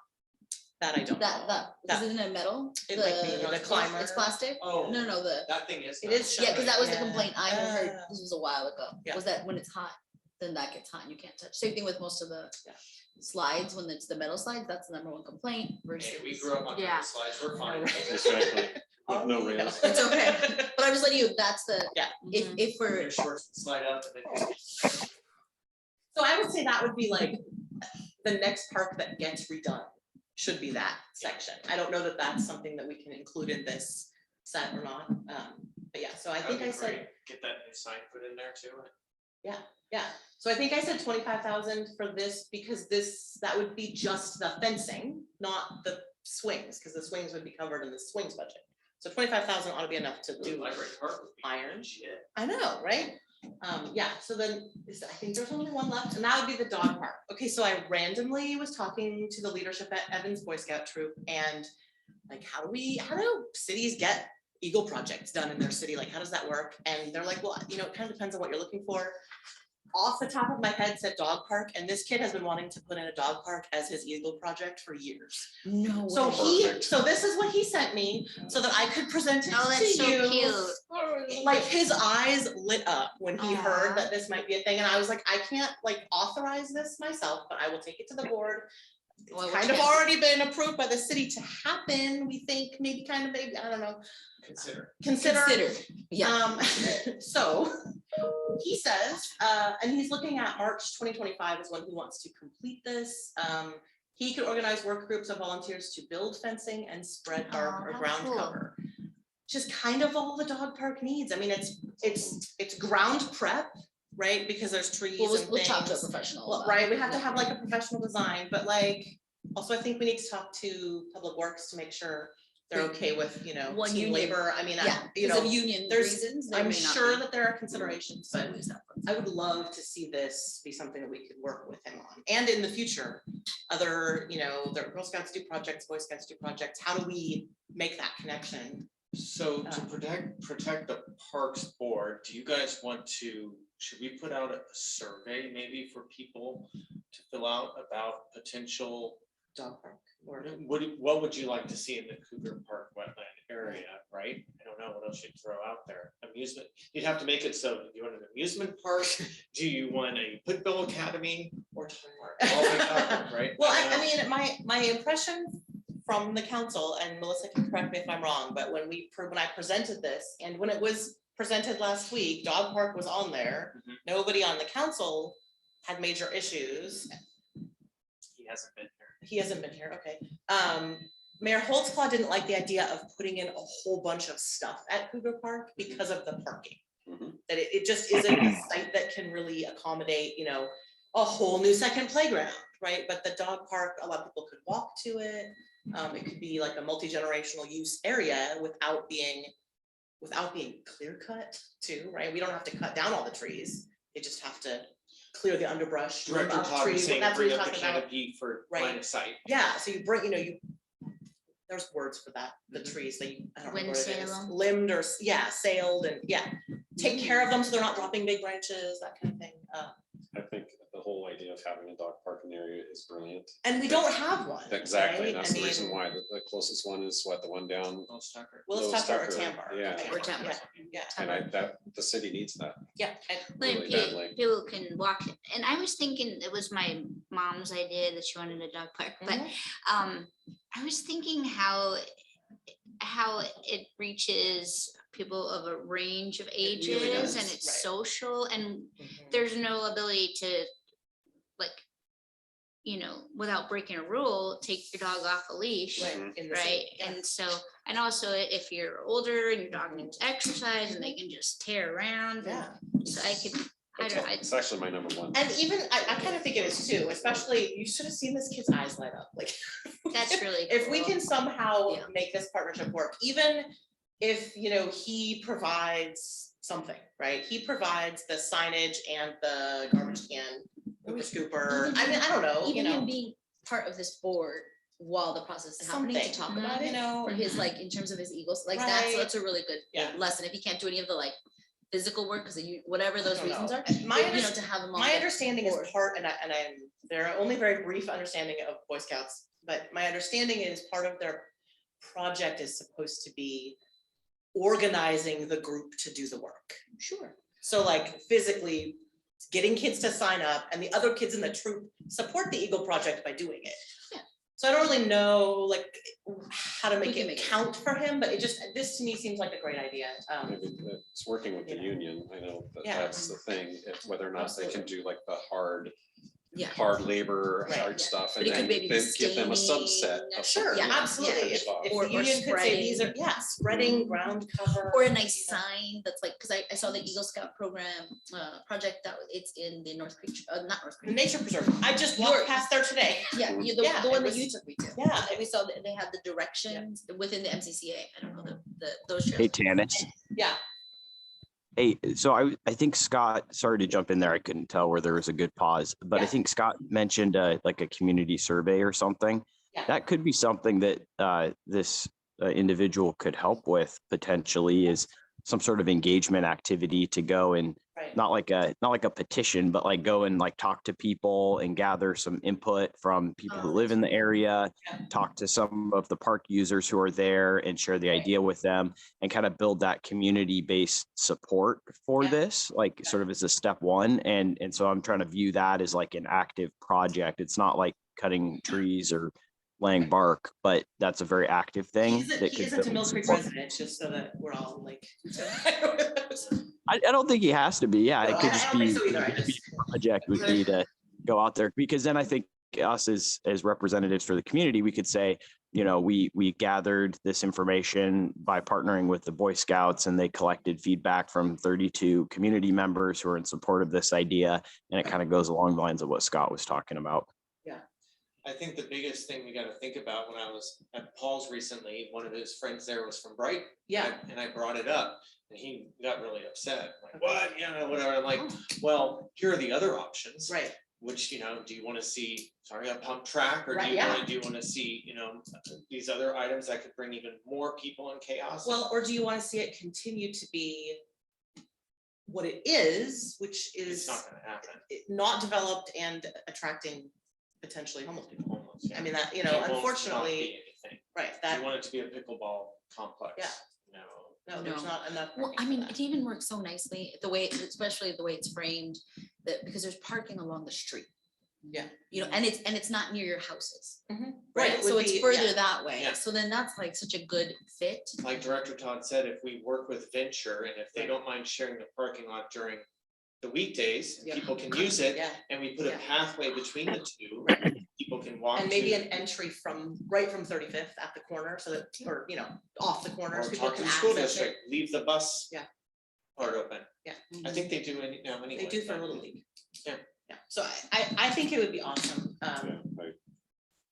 that I don't know. That, isn't it metal? It might be the climber. It's plastic? Oh. No, That thing is. It is yeah, because that was the Yeah. complaint I had heard, this was a while ago, Yeah. was that when it's hot, then that gets hot, and you can't touch. Same thing with most of the Yeah. slides, when it's the metal slides, that's the number one complaint versus. Hey, we grew up on Yeah. the slides, we're fine. Exactly. With no Oh, rails. It's okay, but I'm just letting you, that's the, Yeah. if we're, Your shorts slide out to the. So I would say that would be like the next park that gets redone should be that section. I don't know that that's something that we can include in this set or not. But yeah, so I think I said, Get that new sign put in there too. yeah. So I think I said 25,000 for this because that would be just the fencing, not the swings, because the swings would be covered in the swings budget. So 25,000 ought to be enough to do. Library park would be iron. shit. I know, right? Yeah, so then I think there's only one left and that would be the dog park. Okay, so I randomly was talking to the leadership at Evans Boy Scout troop and like, how do cities get Eagle projects done in their city? Like, how does that work? And they're like, well, it kind of depends on what you're looking for. Off the top of my head said dog park, and this kid has been wanting to put in a dog park as his Eagle project for years. no way. So this is what he sent me so that I could present it Oh, to that's so you. cute. Like his eyes lit up when he Aw. heard that this might be a thing, and I was like, I can't like authorize this myself, but I will take it to the board. Well, It's we kind of can't- already been approved by the city to happen, we think, maybe, I don't know, Consider. consider. Yeah, So he says, and he's looking at March 2025 is when he wants to complete this. He could organize work groups of volunteers to build fencing and spread bark Oh, or how ground cool. cover. Just kind of all the dog park needs. I mean, it's ground prep, right? Because there's trees we'll, and we'll talk to a things. professional. Well, about right, it. we have to have like a professional design, but like, also I think we need to talk to Public Works to make sure they're okay with, One team union. labor. I mean, Yeah, because of union there's- reasons. there I'm may not sure be. that there are considerations, but Always that one. I would love to see this be something that we could work with him on. And in the future, other, the Girl Scouts do projects, Boy Scouts do projects. How do we make that connection? So to protect the Parks Board, do you guys should we put out a survey maybe for people to fill out about potential? Dog park or What would you like to see in the Cougar Park wetland area, right? I don't know what else you'd throw out there. Amusement, you'd have to make it so, do you want an amusement park? Do you want a Football Academy or Toy Park? All the covered, right? Well, don't I know. mean, my impression from the council, and Melissa can correct me if I'm wrong, but when I presented this and when it was presented last week, dog park was on there. Mhm. Nobody on the council had major issues. He hasn't been here. He hasn't been here, okay. Mayor Holtzclaw didn't like the idea of putting in a whole bunch of stuff at Cougar Park because of the parking. Mhm. That it just isn't a site that can really accommodate, a whole new second playground, right? But the dog park, a lot of people could walk to it. It could be like a multi-generational use area without being clear cut too, right? We don't have to cut down all the trees. They just have to clear the underbrush. trim Director up Todd was trees. saying That's what bring he's up the talking about. canopy for Right. line of sight. Yeah, so you bring, there's words for that, the trees that I don't remember what it is. Wind sail 'em. Limbed or, sailed and, take care of them so they're not dropping big branches, that kind of thing. I think the whole idea of having a dog park in the area is brilliant. And we don't have one. Exactly, right? and that's I the reason mean, why the closest one is the one down. Willis Tucker. Willis Willis Tucker or Tucker, Tambar. yeah. Okay, Or Tambar. Yeah, And the city needs that. yeah. Then really badly. people can walk it. And I was thinking it was my mom's idea that she wanted a dog park, but Mhm. I was thinking how it reaches people of a range of really ages does, and it's right. social and Mhm. there's no ability to like, without breaking a rule, take your dog off a leash. Right, in the Right, city, yeah. and so, and also if you're older and your dog needs exercise and they can just tear around. Yeah. So I don't know, It's actually my number one. And even, I kind of think it is too, especially, you should have seen this kid's eyes light up, like. that's really If we cool. can somehow Yeah. make this partnership work, even if, he provides something, right? He provides the signage and the garbage can, Hooper scooper. I mean, I don't know, you Even him know, being part of this board while the process is happening to something, talk about you it, know. for his, like, in terms of his Eagles, like, Right. that's a really good Yeah. lesson, if he can't do any of the, like, physical work, because you, whatever those I don't reasons know. are, My but, you know, underst- to have them on. My the understanding is board. part, and I'm, they're only very brief understanding of Boy Scouts, but my understanding is part of their project is supposed to be organizing the group to do the work. Sure. So like physically getting kids to sign up and the other kids in the troop support the Eagle Project by doing it. Yeah. So I don't really know like how to We make can it make it. count for him, but this to me seems like a great idea. Maybe it's working with the Yeah. union. I know that Yeah. that's the thing, if whether or not they can do like the hard Yeah. labor, Right, hard yeah. stuff, But and it could then maybe be give them a subset staining. of. Sure, something yeah, else. absolutely. If Or- the or union could say these are, spreading. spreading ground cover. Or a nice sign that's like, because I saw the Eagle Scout program project that it's in the North Creek, not North The Creek. nature preserve. I just walked Yours. past there today. Yeah, Mhm. Yeah, the one it that you was- took me to. Yeah, And we saw that they had the directions within the MCCA. I don't know those trails. Hey, Tanis. Yeah. Hey, so I think Scott, sorry to jump in there. I couldn't tell where there was a good pause, but I Yeah. think Scott mentioned like a community survey or something. Yeah. That could be something that this individual could help with potentially, is some sort of engagement activity to go and Right. not like a petition, but like go and like talk to people and gather some input from people who live in the area, Yeah. talk to some of the park users who are there and share the Right. idea with them, and kind of build that community-based support for Yeah. this, like sort of as a step one. And so I'm trying to view that as like an active project. It's not like cutting trees or laying bark, but that's a very active thing. that He could isn't a build Mill Creek support. resident, just so that we're all like. I don't think he has to be. Yeah, No, it could I just don't be, think so either. I it could be just- a project would be to go out there, because then I think us as representatives for the community, we could say, you know, we gathered this information by partnering with the Boy Scouts, and they collected feedback from 32 community members who are in support of this idea. And it kind of goes along the lines of what Scott was talking about. I think the biggest thing we gotta think about, when I was at Paul's recently, one of his friends there was from Bright. Yeah. And I brought it up, and he got really upset, like, what, yeah, whatever, I'm like, well, here are the other options. Right, Which, you know, do you wanna see, sorry, a pump track, or Right, do you yeah. wanna, see, you know, these other items that could bring even more people in chaos? well, or do you want to see it continue to be what it is, which It's is not gonna happen. not developed and attracting potentially homeless people? Homeless, yeah. I mean, that, It know, won't not unfortunately, be anything. right, Do that, you want it to be a pickleball complex? Yeah. No. no, there's No. not enough. Well, I parking for mean, that. it even works so nicely, the way, especially the way it's framed, that, because there's parking along the street. Yeah. You know, and it's not near your houses, Right, right? it So would it's be- further yeah. that way. Yeah. So then that's like such a good fit. Like Director Todd said, if we work with Venture, and if they Right. don't mind sharing the parking lot during the weekdays, Yeah. people can use it, Yeah, and we put a Yeah. pathway between the two, people can walk. and maybe to- an entry right from 35th at the corner, so that, or, you know, off the corner, Or so people talk to can the school access it. district, leave the bus. Yeah. Part open. Yeah. I think they do any, now anyway. They do for but Little League. Yeah. Yeah, so I think it would be awesome, Yeah, I-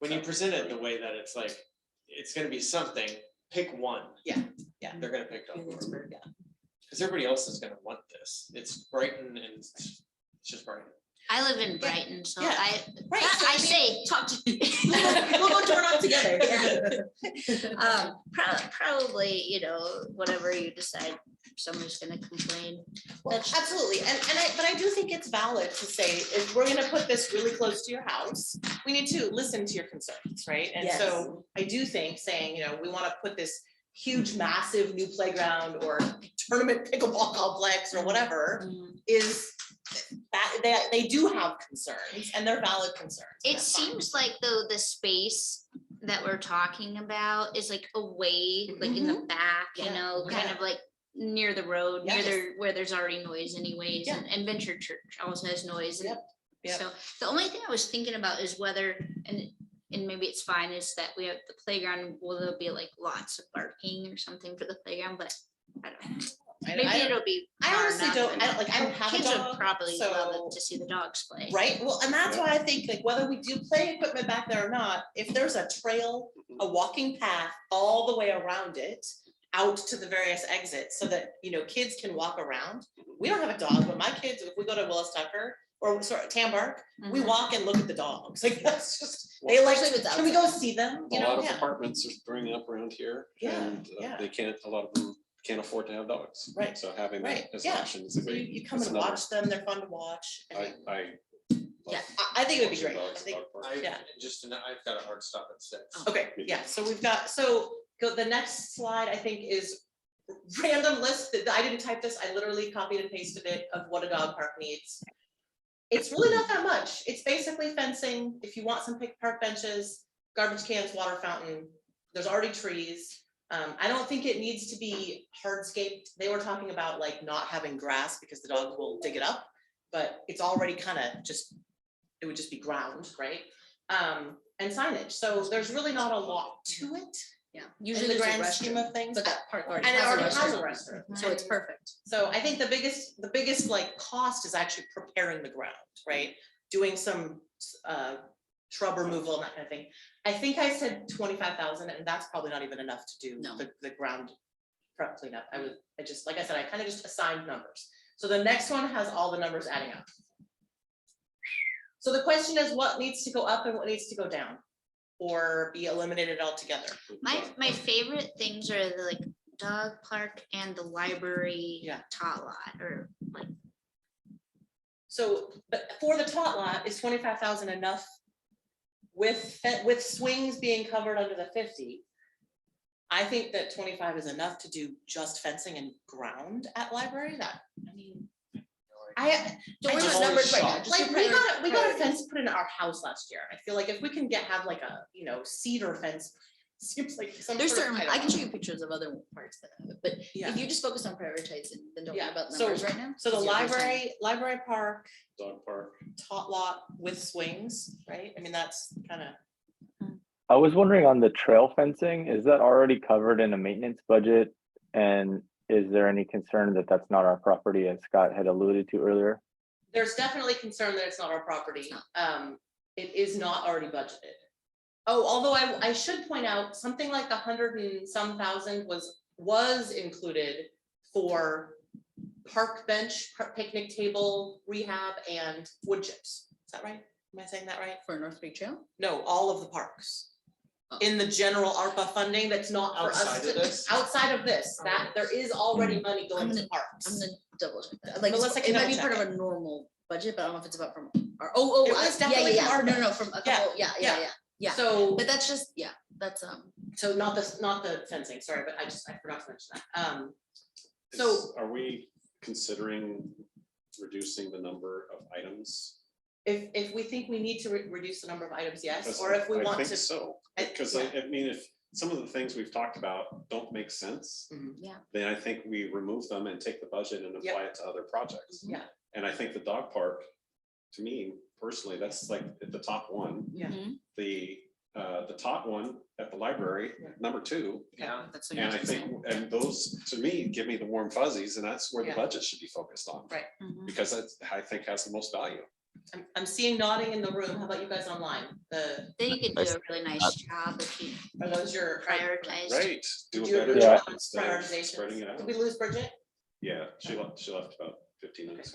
When you present it the way that it's like, it's gonna be something, pick one. Yeah, yeah. They're gonna pick up, yeah. because everybody else is gonna want this. It's Brighton, and it's just Brighton. I live in Brighton, so Yeah. I so I mean- say, talk to me. We'll go turn on together. Probably, you know, whatever you decide, someone's gonna complain. Well, absolutely, but I do think it's valid to say, if we're gonna put this really close to your house, we need to listen to your concerns, right? And so I do think saying, you know, we wanna put this huge, massive new playground or tournament pickleball complex or whatever is that they do have concerns and they're valid concerns. and It that's fine. seems like though the space that we're talking about is like away, like in the back, you Yeah. know, kind Yeah. of like near the road, Yeah, near just- there, where there's already noise anyways, Yeah. and Venture Church also has noise. and Yep, yep. So the only thing I was thinking about is whether, and maybe it's fine, is that we have the playground, will there be like lots of barking or something for the playground, but I don't know. Maybe it'll be. I far honestly enough, don't- and I don't- like, I don't have a Kids would dog, probably love so- it to see the dogs play. Right, well, and that's why I think like whether we do play equipment back there or not, if there's a trail, a walking path all the way around it. out to the various exits so that, kids can walk around. We don't have a dog, but my kids, if we go to Willis Tucker or sorry, Tambark, we Mhm. walk and look at the dogs. Like that's just, they like, Especially if it's can we go outside. see them? A lot of Yeah. apartments are springing up around here. Yeah, And yeah. they can't, a lot of them can't afford to have dogs. Right, So having right, that as an yeah. option is a So great. you come that's and another- watch them, they're fun to watch. I. Yeah, I think it would be watching great. I dogs at think- dog parks. I, Yeah. I've got a hard stop at 6. Okay, yeah, so we've got, the next slide, I think, is random list that I didn't type this, I literally copied and pasted it of what a dog park needs. It's really not that much. It's basically fencing. If you want some park benches, garbage cans, water fountain, there's already trees. I don't think it needs to be hardscaped. They were talking about like not having grass because the dogs will dig it up, but it's already kind of it would just be ground, right? And signage. So there's really not a lot to it yeah. in Usually the there's a grand scheme restroom, of things. but that park already And it has a already has a restroom. restroom. So it's perfect. So I think the biggest like cost is actually preparing the ground, right? Doing some shrub removal and that kind of thing. I think I said 25,000 and that's probably not even enough to do No. the ground prep cleanup. I just, like I said, I kind of just assigned numbers. So the next one has all the numbers adding up. So the question is what needs to go up and what needs to go down? Or be eliminated altogether? My favorite things are the like dog park and the library Yeah. tot lot or like, So, but for the tot lot, is 25,000 enough? With swings being covered under the 50. I think that 25 is enough to do just fencing and ground at library. Don't worry just about numbers right now. like, Just do we got a priorities. fence put in our house last year. I feel like if we can have like a, cedar fence, seems like some. There's sort of- certain, don't I can know. show you pictures of other parks that have it, but Yeah. if you just focus on prioritizing, then don't worry Yeah, about so- numbers right now. So the 'cause you're just- library park, Dog park. tot lot with swings, right? I mean, that's kind of. I was wondering on the trail fencing, is that already covered in a maintenance budget? And is there any concern that that's not our property, as Scott had alluded to earlier? There's definitely concern that it's not our property. It is not already budgeted. Oh, although I should point out, something like 100 and some thousand was included for park bench, picnic table, rehab, and wood chips. Is that right? Am I saying that right? For North Creek Trail? No, all of the parks. Oh. In the general ARPA funding that's not for us Outside of to, this? outside of this, that there is already money going to I'm parks. gonna double check that. Like, Melissa it can might be double part check of a normal budget, but I don't know if it's about from our, It was definitely from No, ARPA. no, from a Yeah, couple, yeah. yeah. So. But that's just, that's, So not the fencing, sorry, but I forgot to mention that. So- Are we considering reducing the number of items? If we think we need to reduce the number of items, yes, Because or if we I want think to. so, I- because yeah. I mean, if some of the things we've talked about don't make sense, yeah. then I think we remove them and take the budget and apply it to other projects. Yeah. And I think the dog park, to me personally, that's like at the top one. Yeah. Mhm. The top one at the library, Yeah. number 2. Yeah. That's what And you're I think, saying. and those, to me, give me the warm fuzzies, and that's where the Yeah. budget should be focused on. Right. Mhm. Because that's, I think, has the most value. I'm seeing nodding in the room. How about you guys online? then you could do a really nice job if you Are those your? prioritize. Right, do a Did you better agree Yeah. job instead of spreading it Prioritization. out. Did we lose Bridget? Yeah, she left about 15 minutes.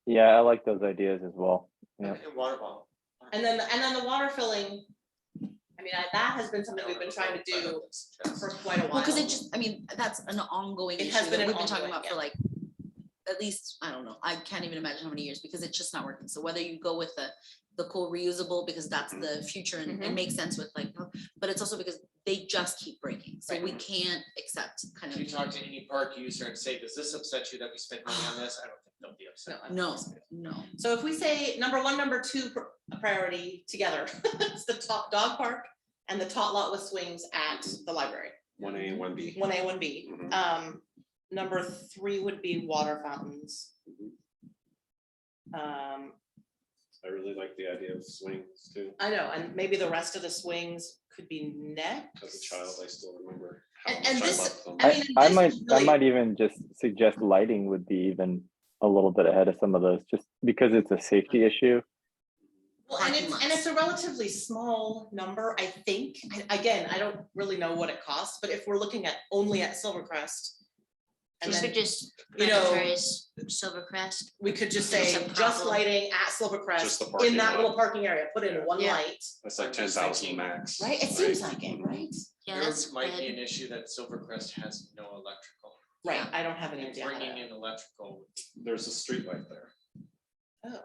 Yeah, I like those ideas as well. Yeah. And water bottle. And then the water filling, I mean, that has been something we've been trying to do for quite a while. Well, because it just, I mean, that's an ongoing It issue has been that an we've been talking ongoing, about for like, at least, I don't know, I can't even imagine how many years, because it's just not working. So whether you go with the cool reusable, because that's the future and it Mhm. makes sense with like, but it's also because they just keep breaking. So Right. we can't accept kind If you of, talk to any park user and say, does this upset you that we spent money on this? I don't think they'll be upset. no, no. So if we say number 1, number 2 priority together, it's the top dog park and the tot lot with swings at the library. 1A and 1B. 1A, 1B. Mhm. Number 3 would be water fountains. I really like the idea of swings too. I know, and maybe the rest of the swings could be next. As a child, I still remember how And- much and I this- loved them. I mean, I this might, is I really- might even just suggest lighting would be even a little bit ahead of some of those, just because it's a safety issue. Well, and parking it's lots. a relatively small number, I think. Again, I don't really know what it costs, but if we're looking at only at Silvercrest. And We then could just you put know, it as Silvercrest. we could just There's say, a just problem. lighting at Just the Silvercrest parking in that lot. little parking area, put in Yeah. one Yeah. light, That's like I'm ten just thousand thinking- max. right? It seems like it, right? Yeah, There that's might be an good. issue that Silvercrest has no electrical. Right, I don't have any And idea. how bringing to- in electrical, would be- There's a street light there. Oh,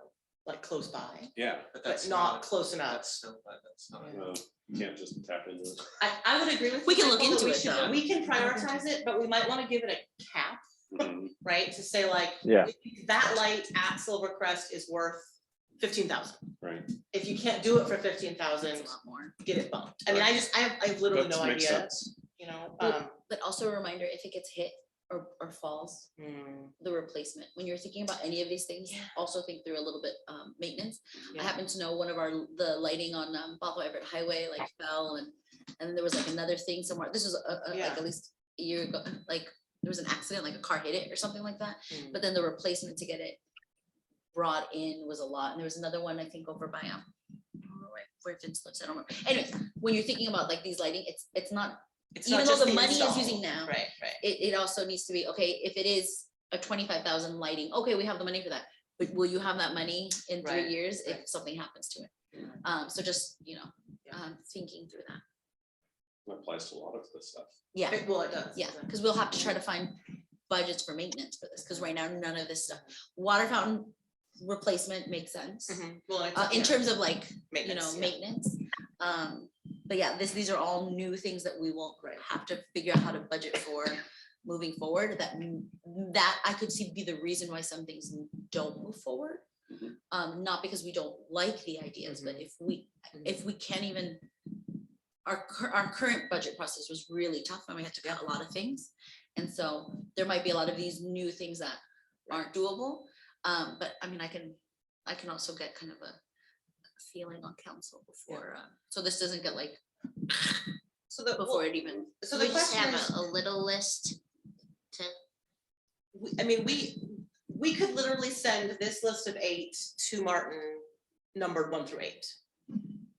like close by, Yeah. but but that's not close enough. That's no, that's not. Yeah. You can't just tap into it. I would agree with. We you, can look Michael, that into we it, should- though. We can prioritize it, but we might want to give it a cap, Mhm. right? To say like, Yeah. that light at Silvercrest is worth 15,000. Right. If you can't do it for 15,000, It's a lot more. get it bumped. I mean, I have literally That no makes idea, sense. you know, But also a reminder, if it gets hit or falls, the replacement, when you're thinking about any of these things, Yeah. also think through a little bit, maintenance. Yeah. I happen to know one of the lighting on, Bothell Everett Highway like fell and then there was like another thing somewhere. This was Yeah. like at least a year ago, like there was an accident, like a car hit it or something like that. Mm. But then the replacement to get it brought in was a lot. And there was another one, I think, over by, I don't know where Vince lives, I don't remember. Anyways, when you're thinking about like these lighting, it's not, It's even not though just the money is install. using now, Right, right. it also needs to be, okay, if it is a 25,000 lighting, okay, we have the money for that. But will you have that money in 3 Right, years right. if something happens to it? Yeah. So just, Yeah. thinking through that. That applies to a lot of this stuff. Yeah, Well, it does. yeah, because we'll have to try to find budgets for maintenance for this, because right now, none of this stuff. Water fountain replacement makes sense. Mhm. Well, it's, In yeah, terms of like, maintenance, yeah. maintenance. But yeah, these are all new things that we will have to figure out how to budget for moving forward, that I could see be the reason why some things don't move forward. Mhm. Not because we don't like the ideas, but if we can't even, our current budget process was really tough and we had to cut a lot of things. And so there might be a lot of these new things that aren't doable. But I mean, I can also get kind of a feeling on council before, so this doesn't get like, So the, before it even. so We the just question have is, a little list to, I mean, we could literally send this list of 8 to Martin, numbered 1 through 8.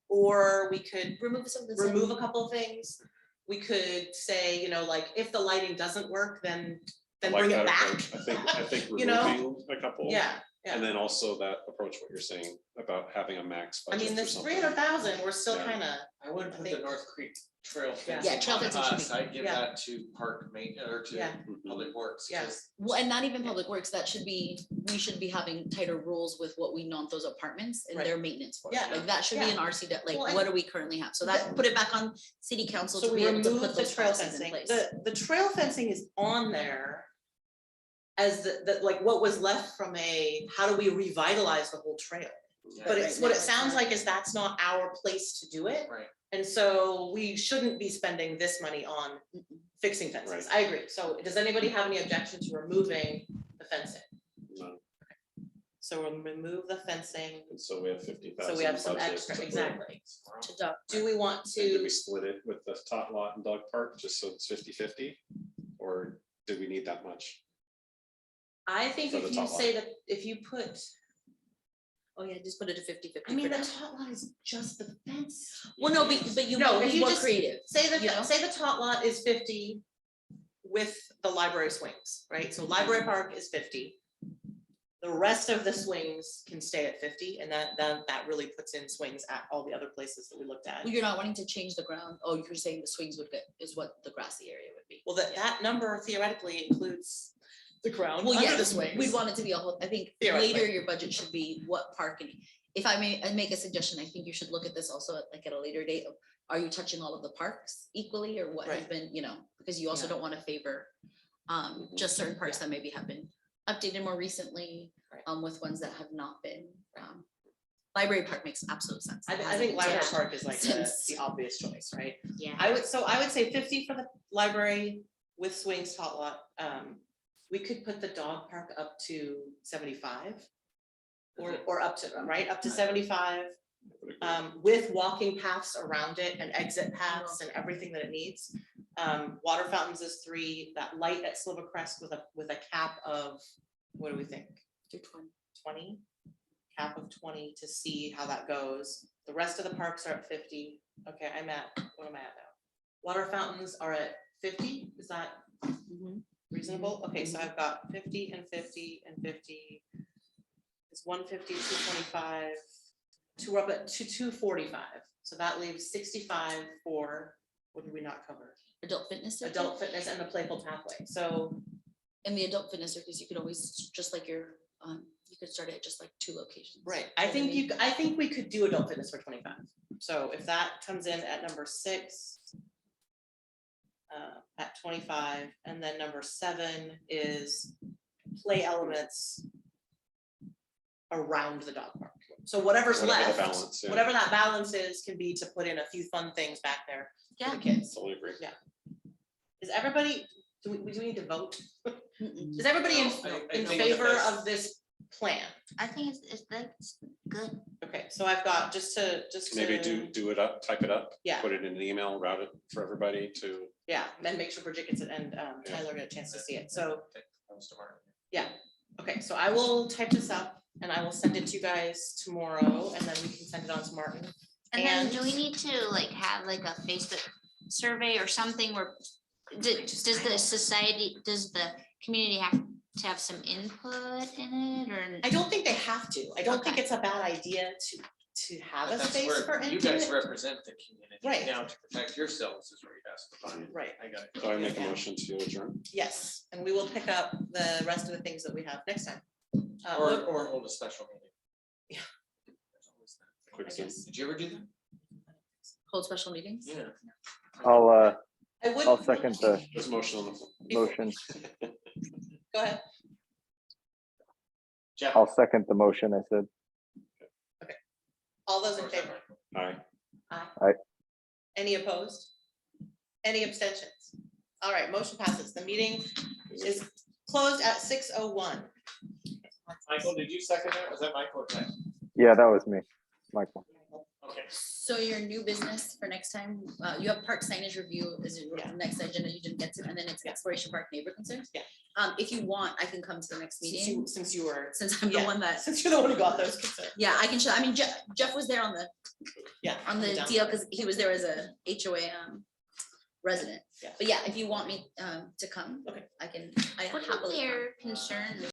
Or we could Remove some of the. remove a couple of things. We could say, you know, like, if the lighting doesn't work, then I like bring it that back. approach. I think You know? removing a couple. Yeah, yeah. And then also that approach, what you're saying about having a max I budget mean, for this something. 300,000, we're still Yeah. kind of, I wouldn't put the think- North Creek Trail Yeah. fencing Yeah, trail on fencing should us. be- I'd give yeah. that to Park Main, or to yeah, Mhm. Public Works. Yeah. 'cause Well, and not even public works, that should be, we should be having tighter rules with what we want those apartments and Right. their maintenance for. Yeah. Like that should be Yeah. an RC, like Well, and- what do we currently have? So that, put it back on city council so to we be able to remove put the those trail policies in fencing. place. The trail fencing is on there as the, like, what was left from how do we revitalize the whole trail? Yeah. But Right it's, what now it it's sounds not. like is that's not our place to do it. Right. And so we shouldn't be spending this money on fixing fences. Right. I agree. So does anybody have any objection to removing the fencing? No. So we'll remove the fencing. And so we have 50,000. So we have some budget extra, to put. exactly. To dog. Do we want And do to, we split it with the tot lot and dog park, just so it's 50-50? Or do we need that much? I think for if the you top say that, if you put, Oh, yeah, just put it to 50-50. I mean, for the now. tot lot is just the fence. Well, no, but you No, might if be you more just creative. Say you know? say the tot lot is 50 with the library swings, right? So library park is 50. The rest of the swings can stay at 50, and that really puts in swings at all the other places that we looked at. Well, you're not wanting to change the ground. Oh, you're saying the swings would get, is what the grassy area would be. Well, that number theoretically includes the ground Well, under the yes, swings. we'd want it to be a whole, I think Theoretically. later your budget should be what parking. If I may make a suggestion, I think you should look at this also at a later date of, are you touching all of the parks equally or what has Right. been, because you also Yeah. don't want to favor just certain parks that maybe have been updated more recently, Right. with ones that have not been. Library park makes absolute sense. I It think hasn't library changed park is like since- the obvious choice, right? yeah. I would say 50 for the library with swings tot lot. We could put the dog park up to 75. Or up to, right, up to 75, with walking paths around it and exit paths and everything that it needs. Water fountains is 3, that light at Silvercrest with a cap of, what do we think, 20? cap of 20 to see how that goes. The rest of the parks are at 50. Okay, what am I at now? Water fountains are at 50, is that reasonable? Okay, so I've got 50 and 50 and 50. It's 150, 225, we're up at 245. So that leaves 65 for, what did we not cover? Adult fitness. circuit. Adult fitness and the playful pathway. So And the adult fitness circus, you could always, just like your, you could start at just like 2 locations. right, I think we could do adult fitness for 25. So if that comes in at number 6, at 25, and then number 7 is play elements around the dog park. So whatever's Whatever the left, balance, yeah. whatever that balance is, can be to put in a few fun things back there for Yeah. the kids. Totally agree. Is everybody, do we need to vote? Mm-mm. Is everybody in I in think favor that's- of this plan? I think it's good. Okay, so I've got just to. Maybe do it up, type it up. Yeah. Put it in an email, route it for everybody to, Yeah, and make sure Bridget gets it and Tyler get a chance to see it. So, Comes tomorrow. yeah. Okay, so I will type this up and I will send it to you guys tomorrow and then we can send it on to Martin. And then do And- we need to like have like a Facebook survey or something where does the society, does the community have to have some input in it or? I don't think they have to. I don't think Okay. it's a bad idea to have But a that's space where for you guys input. represent the community. Right. Now to protect yourselves is where you have to find it. Right, I got it. so I make a Yeah. motion to adjourn. yes, and we will pick up the rest of the things that we have next time. Or hold a special meeting. Yeah. There's always that. Quick I Zoom. guess. Did you ever do that? Hold special meetings. Yeah. I would. I'll second the There's a motion on the floor. motion. Go ahead. Jeff. I'll second the motion, I said. All those in favor? Aye. Aye. Any opposed? Any abstentions? All right, motion passes. The meeting is closed at 6:01. Michael, did you second that? Was that Michael or Jeff? Yeah, that was me, Michael. Okay. So your new business for next time, you have park signage review is your Yeah. next agenda, you didn't get to, and then it's Exploration Park neighbor concerns. Yeah. If you want, I can come to the next meeting, Since you were, since I'm the yeah. one that, since you're the one who got those concerns. yeah, I can show, I mean, Jeff was there on the, Yeah. on the down. deal, because he was there as a HOA resident. Yeah. But yeah, if you want me to come, Okay. I can, I What happily are come. their concerns?